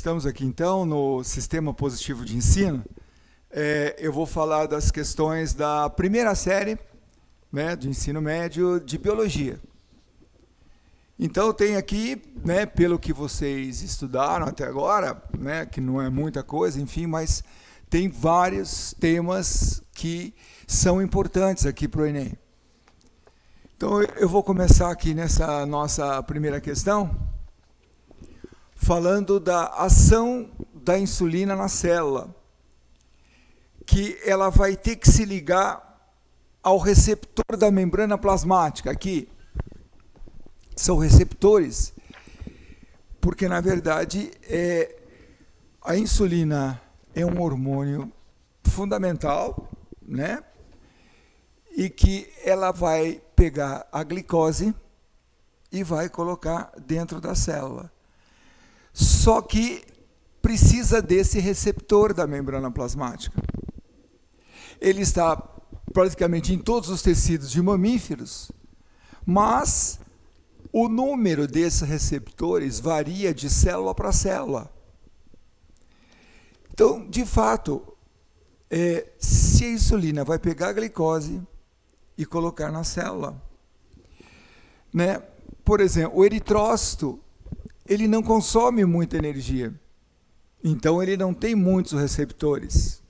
Estamos aqui então no Sistema Positivo de Ensino. Eu vou falar das questões da primeira série, né, de ensino médio de Biologia. Então tem aqui, né, pelo que vocês estudaram até agora, né, que não é muita coisa, enfim, mas tem vários temas que são importantes aqui para o Enem. Então eu vou começar aqui nessa nossa primeira questão, falando da ação da insulina na célula, que ela vai ter que se ligar ao receptor da membrana plasmática. Aqui são receptores, porque na verdade a insulina é um hormônio fundamental, né? E que ela vai pegar a glicose e vai colocar dentro da célula. Só que precisa desse receptor da membrana plasmática. Ele está praticamente em todos os tecidos de mamíferos, mas o número desses receptores varia de célula para célula. Então, de fato, se a insulina vai pegar a glicose e colocar na célula, né? Por exemplo, o eritrócito, ele não consome muita energia, então ele não tem muitos receptores,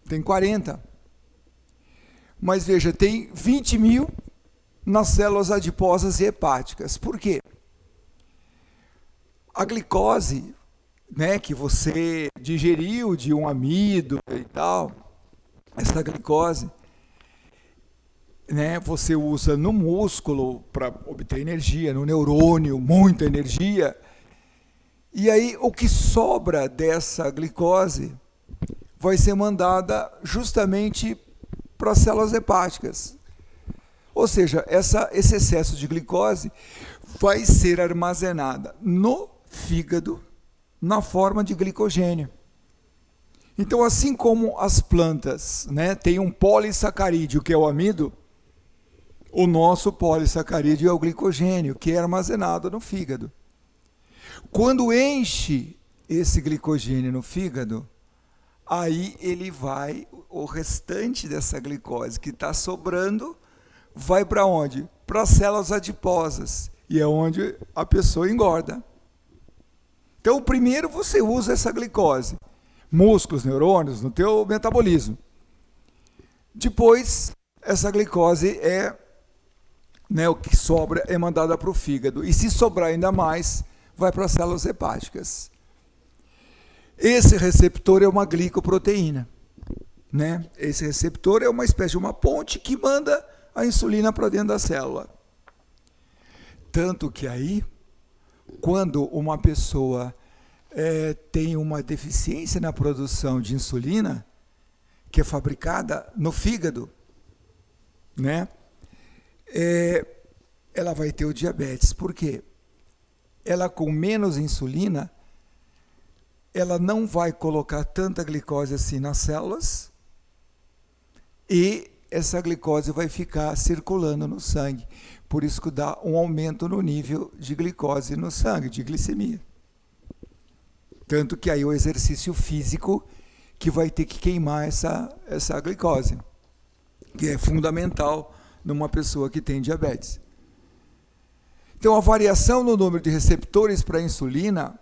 tem 40. Mas veja, tem 20.000 nas células adiposas e hepáticas. Por quê? A glicose, né, que você digeriu de um amido e tal, essa glicose, né, você usa no músculo para obter energia, no neurônio, muita energia. E aí o que sobra dessa glicose vai ser mandada justamente para as células hepáticas. Ou seja, esse excesso de glicose vai ser armazenada no fígado na forma de glicogênio. Então, assim como as plantas, né, têm um polissacarídeo, que é o amido, o nosso polissacarídeo é o glicogênio, que é armazenado no fígado. Quando enche esse glicogênio no fígado, aí ele vai, o restante dessa glicose que está sobrando, vai para onde? Para as células adiposas, e é onde a pessoa engorda. Então, primeiro você usa essa glicose, músculos, neurônios, no teu metabolismo. Depois, essa glicose o que sobra é mandada para o fígado. E se sobrar ainda mais, vai para as células hepáticas. Esse receptor é uma glicoproteína, né? Esse receptor é uma espécie de uma ponte que manda a insulina para dentro da célula. Tanto que aí, quando uma pessoa tem uma deficiência na produção de insulina, que é fabricada no fígado, né? Ela vai ter o diabetes. Por quê? Ela, com menos insulina, ela não vai colocar tanta glicose assim nas células e essa glicose vai ficar circulando no sangue. Por isso que dá um aumento no nível de glicose no sangue, de glicemia. Tanto que aí o exercício físico que vai ter que queimar essa glicose, que é fundamental numa pessoa que tem diabetes. Então, a variação no número de receptores para a insulina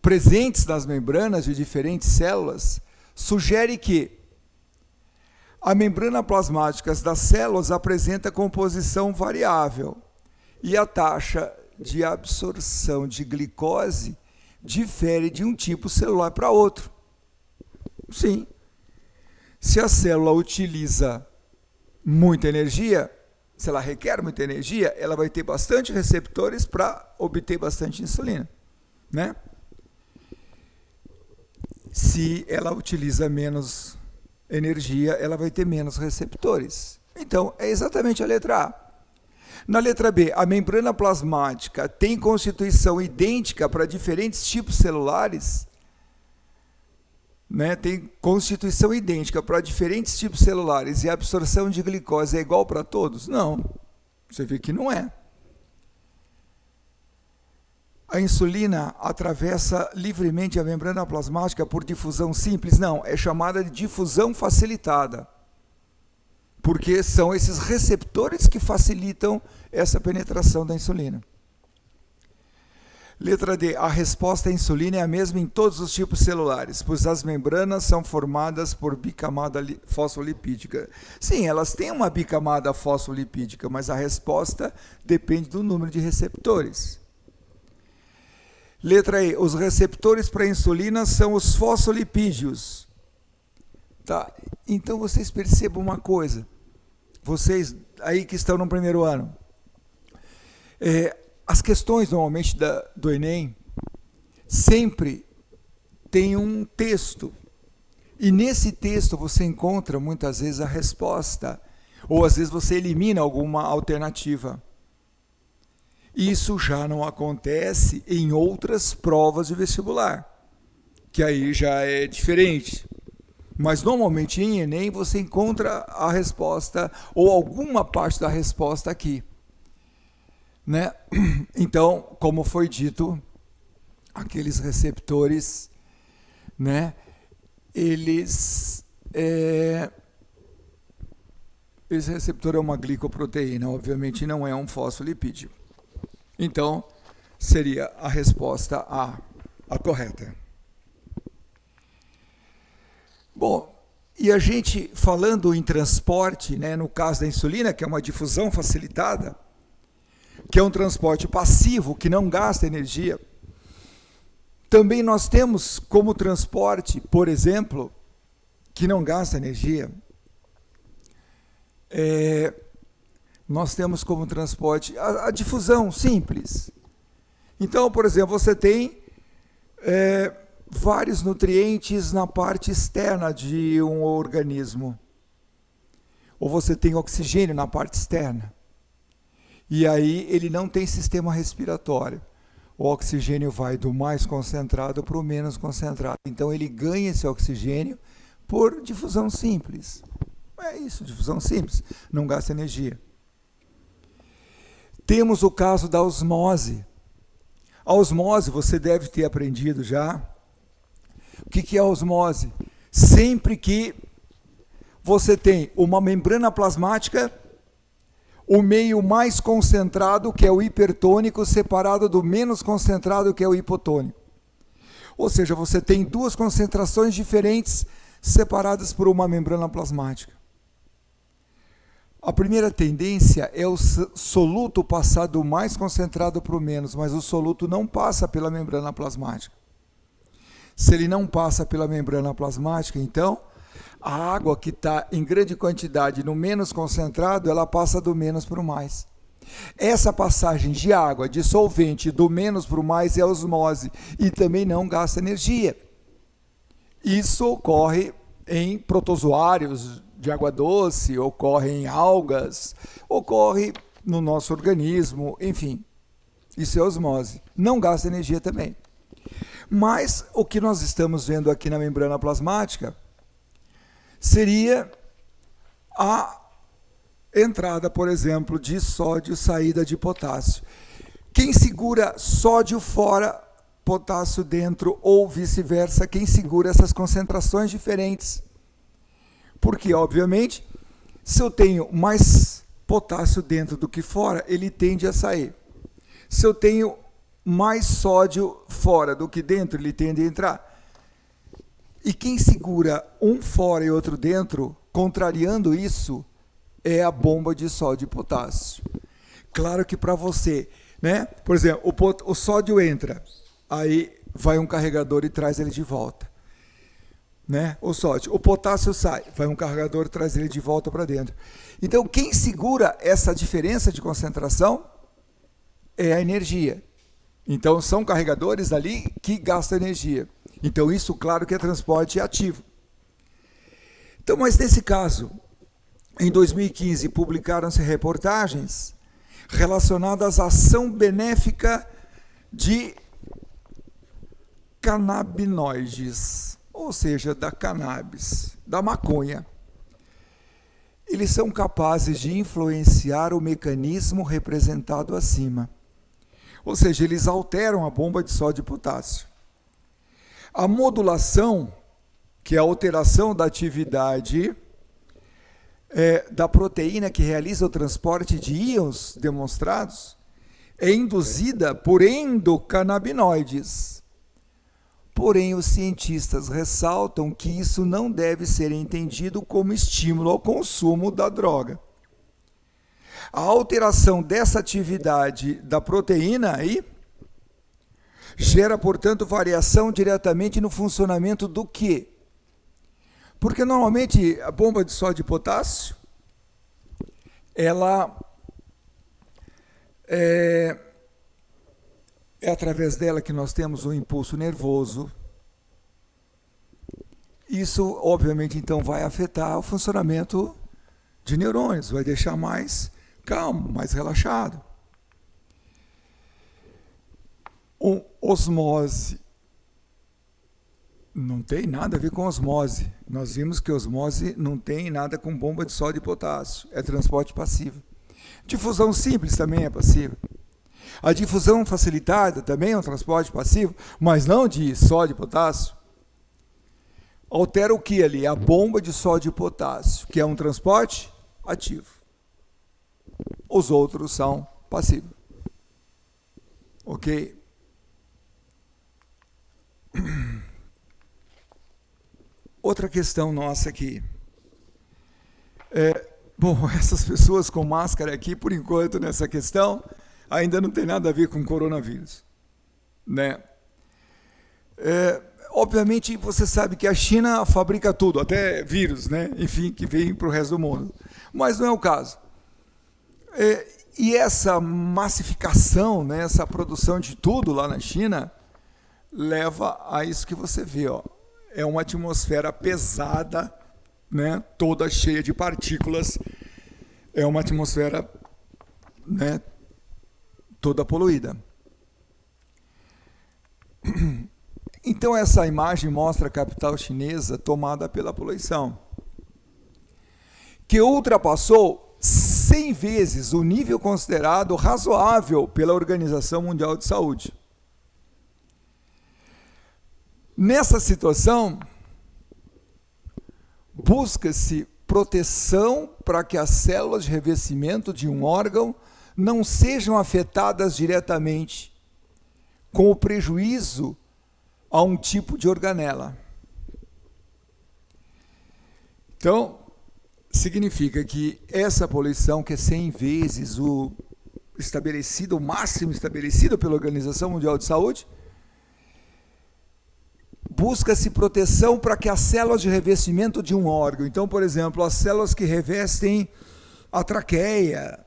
presentes nas membranas de diferentes células sugere que a membrana plasmática das células apresenta composição variável e a taxa de absorção de glicose difere de um tipo celular para outro. Sim. Se a célula utiliza muita energia, se ela requer muita energia, ela vai ter bastante receptores para obter bastante insulina, né? Se ela utiliza menos energia, ela vai ter menos receptores. Então, é exatamente a letra A. Na letra B, a membrana plasmática tem constituição idêntica para diferentes tipos celulares, né? Tem constituição idêntica para diferentes tipos celulares e a absorção de glicose é igual para todos? Não. Você vê que não é. a insulina atravessa livremente a membrana plasmática por difusão simples? Não, é chamada de difusão facilitada, porque são esses receptores que facilitam essa penetração da insulina. Letra D. A resposta à insulina é a mesma em todos os tipos celulares, pois as membranas são formadas por bicamada fosfolipídica. Sim, elas têm uma bicamada fosfolipídica, mas a resposta depende do número de receptores. Letra E. Os receptores para a insulina são os fosfolipídios. Tá? Então vocês percebam uma coisa, vocês aí que estão no primeiro ano. As questões, normalmente, do Enem, sempre tem um texto. E nesse texto você encontra, muitas vezes, a resposta. Ou, às vezes, você elimina alguma alternativa. Isso já não acontece em outras provas de vestibular, que aí já é diferente. Mas, normalmente, em Enem, você encontra a resposta, ou alguma parte da resposta aqui. Né? Então, como foi dito, aqueles receptores, né, esse receptor é uma glicoproteína, obviamente não é um fosfolipídio. Então, seria a resposta a correta. Bom, e a gente falando em transporte, né, no caso da insulina, que é uma difusão facilitada, que é um transporte passivo, que não gasta energia. Também nós temos como transporte, por exemplo, que não gasta energia, nós temos como transporte a difusão simples. Então, por exemplo, você tem vários nutrientes na parte externa de um organismo, ou você tem oxigênio na parte externa. E aí ele não tem sistema respiratório. O oxigênio vai do mais concentrado para o menos concentrado. Então ele ganha esse oxigênio por difusão simples. É isso, difusão simples, não gasta energia. Temos o caso da osmose. A osmose você deve ter aprendido já. O que é a osmose? Sempre que você tem uma membrana plasmática, o meio mais concentrado, que é o hipertônico, separado do menos concentrado, que é o hipotônico. Ou seja, você tem duas concentrações diferentes separadas por uma membrana plasmática. A primeira tendência é o soluto passar do mais concentrado para o menos, mas o soluto não passa pela membrana plasmática. Se ele não passa pela membrana plasmática, então a água que está em grande quantidade no menos concentrado, ela passa do menos para o mais. Essa passagem de água, de solvente, do menos para o mais é a osmose e também não gasta energia. Isso ocorre em protozoários de água doce, ocorre em algas, ocorre no nosso organismo, enfim. Isso é osmose. Não gasta energia também. Mas o que nós estamos vendo aqui na membrana plasmática seria a entrada, por exemplo, de sódio, saída de potássio. Quem segura sódio fora, potássio dentro, ou vice-versa, quem segura essas concentrações diferentes? Porque, obviamente, se eu tenho mais potássio dentro do que fora, ele tende a sair. Se eu tenho mais sódio fora do que dentro, ele tende a entrar. E quem segura um fora e outro dentro, contrariando isso, é a bomba de sódio e potássio. Claro que para você, né? Por exemplo, o sódio entra, aí vai um carregador e traz ele de volta. Né? O sódio. O potássio sai, vai um carregador e traz ele de volta para dentro. Então, quem segura essa diferença de concentração é a energia. Então, são carregadores ali que gastam energia. Então, isso, claro que é transporte ativo. Então, mas nesse caso, em 2015, publicaram-se reportagens relacionadas à ação benéfica de canabinoides, ou seja, da cannabis, da maconha. Eles são capazes de influenciar o mecanismo representado acima. Ou seja, eles alteram a bomba de sódio e potássio. A modulação, que é a alteração da atividade da proteína que realiza o transporte de íons demonstrados, é induzida por endocannabinoides. Porém, os cientistas ressaltam que isso não deve ser entendido como estímulo ao consumo da droga. A alteração dessa atividade da proteína aí gera, portanto, variação diretamente no funcionamento do quê? Porque normalmente a bomba de sódio e potássio, ela é através dela que nós temos o impulso nervoso. Isso, obviamente, então vai afetar o funcionamento de neurônios, vai deixar mais calmo, mais relaxado. Osmose. Não tem nada a ver com osmose. Nós vimos que osmose não tem nada com bomba de sódio e potássio. É transporte passivo. Difusão simples também é passiva. A difusão facilitada também é um transporte passivo, mas não de sódio e potássio. Altera o que ali? A bomba de sódio e potássio, que é um transporte ativo. Os outros são passivos. Ok? Outra questão nossa aqui. Bom, essas pessoas com máscara aqui, por enquanto, nessa questão, ainda não tem nada a ver com coronavírus, né? Obviamente, você sabe que a China fabrica tudo, até vírus, né? Enfim, que vem para o resto do mundo. Mas não é o caso. E essa massificação, né, essa produção de tudo lá na China, leva a isso que você vê, ó. É uma atmosfera pesada, né, toda cheia de partículas. É uma atmosfera, né, toda poluída. Então essa imagem mostra a capital chinesa tomada pela poluição, que ultrapassou 100 vezes o nível considerado razoável pela Organização Mundial de Saúde. Nessa situação, busca-se proteção para que as células de revestimento de um órgão não sejam afetadas diretamente, com o prejuízo a um tipo de organela. Então, significa que essa poluição, que é 100 vezes o máximo estabelecido pela Organização Mundial de Saúde, busca-se proteção para que as células de revestimento de um órgão, então, por exemplo, as células que revestem a traqueia,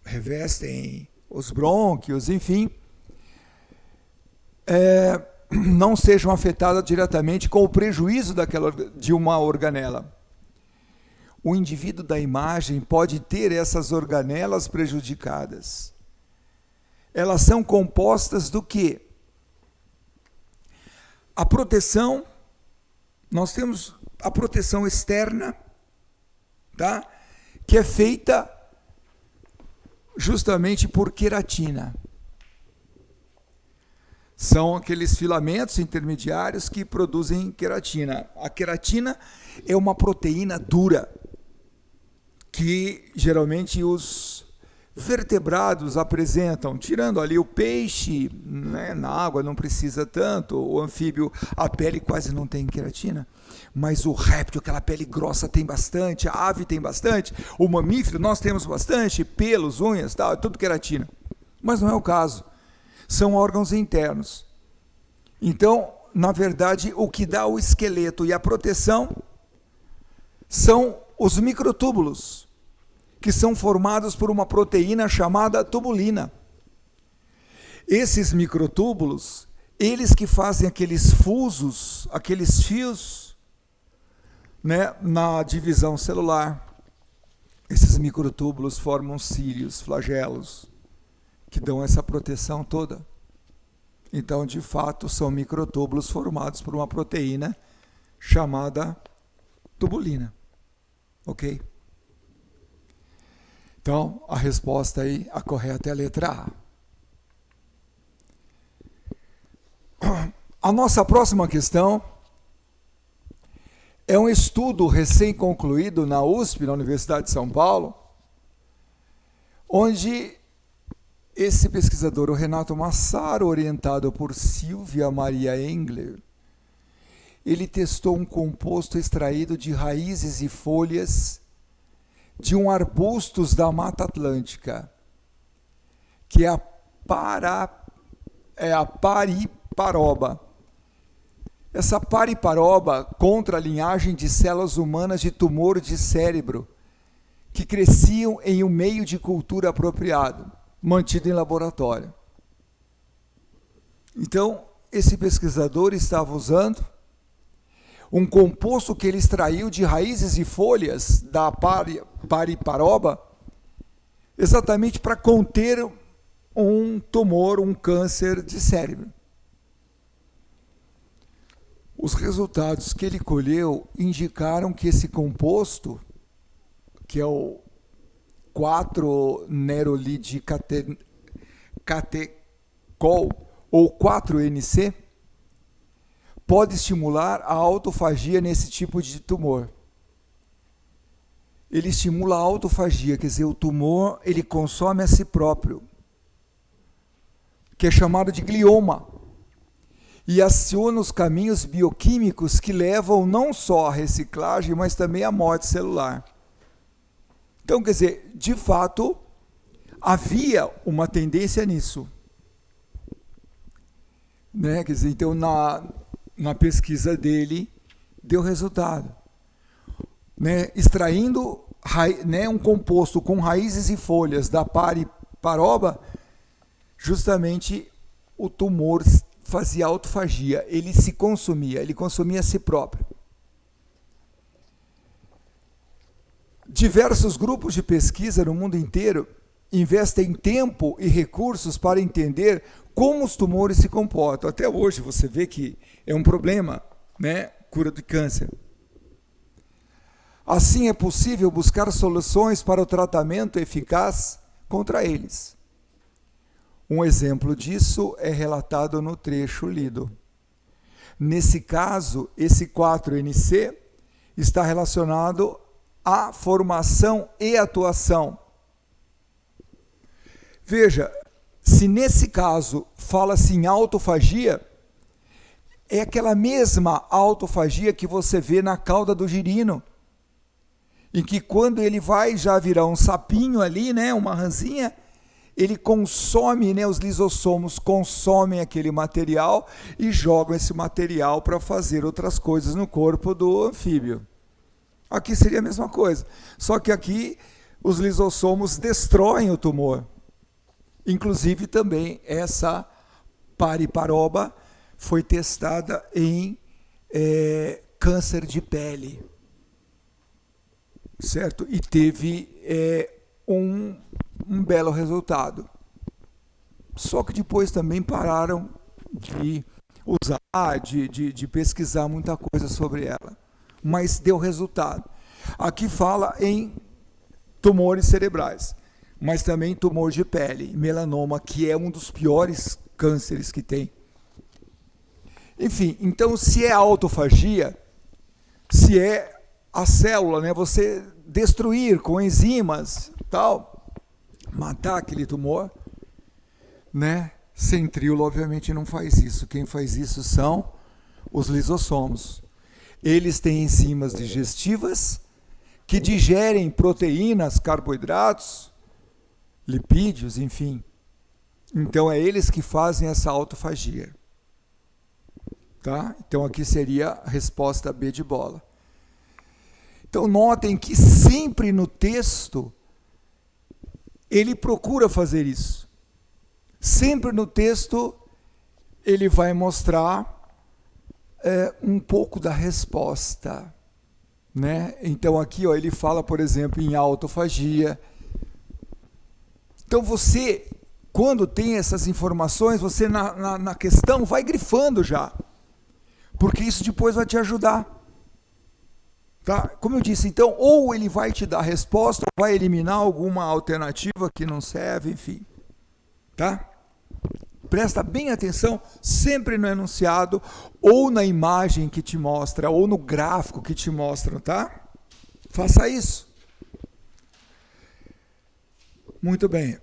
revestem os brônquios, enfim, não sejam afetadas diretamente com o prejuízo de uma organela. O indivíduo da imagem pode ter essas organelas prejudicadas. Elas são compostas do quê? A proteção, nós temos a proteção externa, tá? Que é feita justamente por queratina. São aqueles filamentos intermediários que produzem queratina. A queratina é uma proteína dura, que geralmente os vertebrados apresentam, tirando ali o peixe, né, na água não precisa tanto, o anfíbio, a pele quase não tem queratina, mas o réptil, aquela pele grossa, tem bastante, a ave tem bastante, o mamífero nós temos bastante, pelos, unhas, tal, é tudo queratina. Mas não é o caso, são órgãos internos. Então, na verdade, o que dá o esqueleto e a proteção são os microtúbulos, que são formados por uma proteína chamada tubulina. Esses microtúbulos, eles que fazem aqueles fusos, aqueles fios, né, na divisão celular. Esses microtúbulos formam cílios, flagelos, que dão essa proteção toda. Então, de fato, são microtúbulos formados por uma proteína chamada tubulina. Ok? Então, a resposta aí, a correta é a letra A. A nossa próxima questão é um estudo recém-concluído na USP, na Universidade de São Paulo, onde esse pesquisador, o Renato Massaro, orientado por Silvia Maria Engler, ele testou um composto extraído de raízes e folhas de um arbustos da Mata Atlântica, que é a pariparoba. Essa pariparoba contra a linhagem de células humanas de tumor de cérebro, que cresciam em um meio de cultura apropriado, mantido em laboratório. Então, esse pesquisador estava usando um composto que ele extraiu de raízes e folhas da pariparoba, exatamente para conter um tumor, um câncer de cérebro. Os resultados que ele colheu indicaram que esse composto, que é o 4-nerolidicatecol, ou 4-NC, pode estimular a autofagia nesse tipo de tumor. Ele estimula a autofagia, quer dizer, o tumor ele consome a si próprio, que é chamado de glioma, e aciona os caminhos bioquímicos que levam não só à reciclagem, mas também à morte celular. Então, quer dizer, de fato, havia uma tendência nisso. Né? Quer dizer, então, na pesquisa dele, deu resultado. Né? Extraindo um composto com raízes e folhas da pariparoba, justamente o tumor fazia autofagia, ele se consumia, ele consumia a si próprio. Diversos grupos de pesquisa no mundo inteiro investem tempo e recursos para entender como os tumores se comportam. Até hoje você vê que é um problema, né? Cura de câncer. Assim é possível buscar soluções para o tratamento eficaz contra eles. Um exemplo disso é relatado no trecho lido. Nesse caso, esse 4-NC está relacionado à formação e atuação. Veja, se nesse caso fala-se em autofagia, é aquela mesma autofagia que você vê na cauda do girino, em que quando ele vai já virar um sapinho ali, né, uma rãzinha, ele consome, né, os lisossomos consomem aquele material e jogam esse material para fazer outras coisas no corpo do anfíbio. Aqui seria a mesma coisa, só que aqui os lisossomos destroem o tumor. Inclusive também essa pariparoba foi testada em câncer de pele, certo? E teve um belo resultado. Só que depois também pararam de usar, de pesquisar muita coisa sobre ela. Mas deu resultado. Aqui fala em tumores cerebrais, mas também tumor de pele, melanoma, que é um dos piores cânceres que tem. Enfim, então se é autofagia, se é a célula, né, você destruir com enzimas, tal, matar aquele tumor, né? Centríolo obviamente não faz isso. Quem faz isso são os lisossomos. Eles têm enzimas digestivas que digerem proteínas, carboidratos, lipídios, enfim. Então é eles que fazem essa autofagia. Tá? Então aqui seria a resposta B de bola. Então notem que sempre no texto ele procura fazer isso. Sempre no texto ele vai mostrar um pouco da resposta, né? Então aqui, ó, ele fala, por exemplo, em autofagia. Então você, quando tem essas informações, você na questão vai grifando já, porque isso depois vai te ajudar. Tá? Como eu disse, então, ou ele vai te dar a resposta, ou vai eliminar alguma alternativa que não serve, enfim. Tá? Presta bem atenção sempre no enunciado ou na imagem que te mostra ou no gráfico que te mostram, tá? Faça isso. Muito bem.